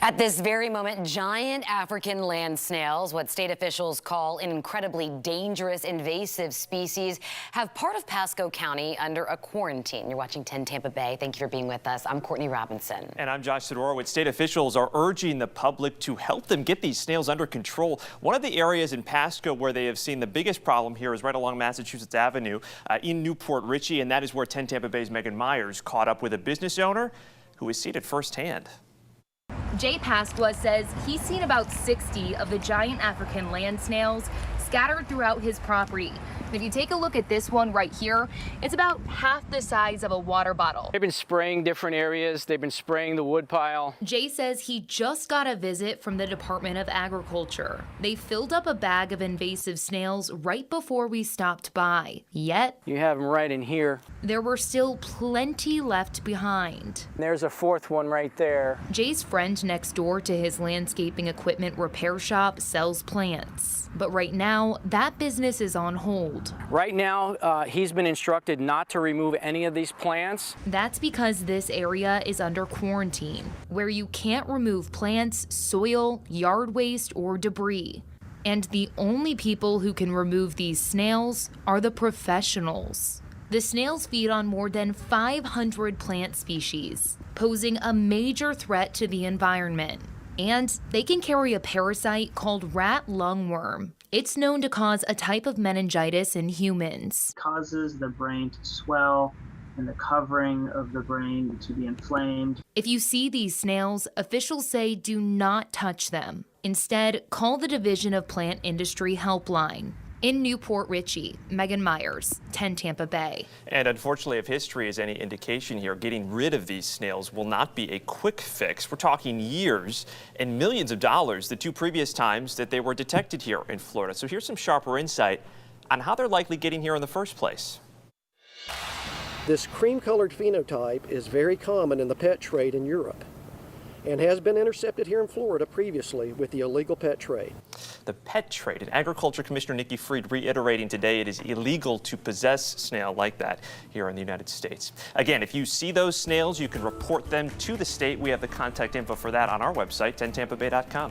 At this very moment, giant African land snails, what state officials call an incredibly dangerous invasive species, have part of Pasco County under a quarantine. You're watching 10 Tampa Bay. Thank you for being with us. I'm Courtney Robinson. And I'm Josh Sidorowicz. State officials are urging the public to help them get these snails under control. One of the areas in Pasco where they have seen the biggest problem here is right along Massachusetts Avenue in Newport Richey, and that is where 10 Tampa Bay's Megan Myers caught up with a business owner who has seen it firsthand. Jay Pasqua says he's seen about 60 of the giant African land snails scattered throughout his property. And if you take a look at this one right here, it's about half the size of a water bottle. They've been spraying different areas. They've been spraying the wood pile. Jay says he just got a visit from the Department of Agriculture. They filled up a bag of invasive snails right before we stopped by. Yet, You have them right in here. there were still plenty left behind. There's a fourth one right there. Jay's friend next door to his landscaping equipment repair shop sells plants. But right now, that business is on hold. Right now, he's been instructed not to remove any of these plants. That's because this area is under quarantine, where you can't remove plants, soil, yard waste, or debris. And the only people who can remove these snails are the professionals. The snails feed on more than 500 plant species, posing a major threat to the environment. And they can carry a parasite called rat lungworm. It's known to cause a type of meningitis in humans. It causes the brain to swell and the covering of the brain to be inflamed. If you see these snails, officials say do not touch them. Instead, call the Division of Plant Industry Helpline. In Newport Richey, Megan Myers, 10 Tampa Bay. And unfortunately, if history is any indication here, getting rid of these snails will not be a quick fix. We're talking years and millions of dollars the two previous times that they were detected here in Florida. So here's some sharper insight on how they're likely getting here in the first place. This cream-colored phenotype is very common in the pet trade in Europe and has been intercepted here in Florida previously with the illegal pet trade. The pet trade, and Agriculture Commissioner Nikki Fried reiterating today it is illegal to possess snail like that here in the United States. Again, if you see those snails, you can report them to the state. We have the contact info for that on our website, 10tampabay.com.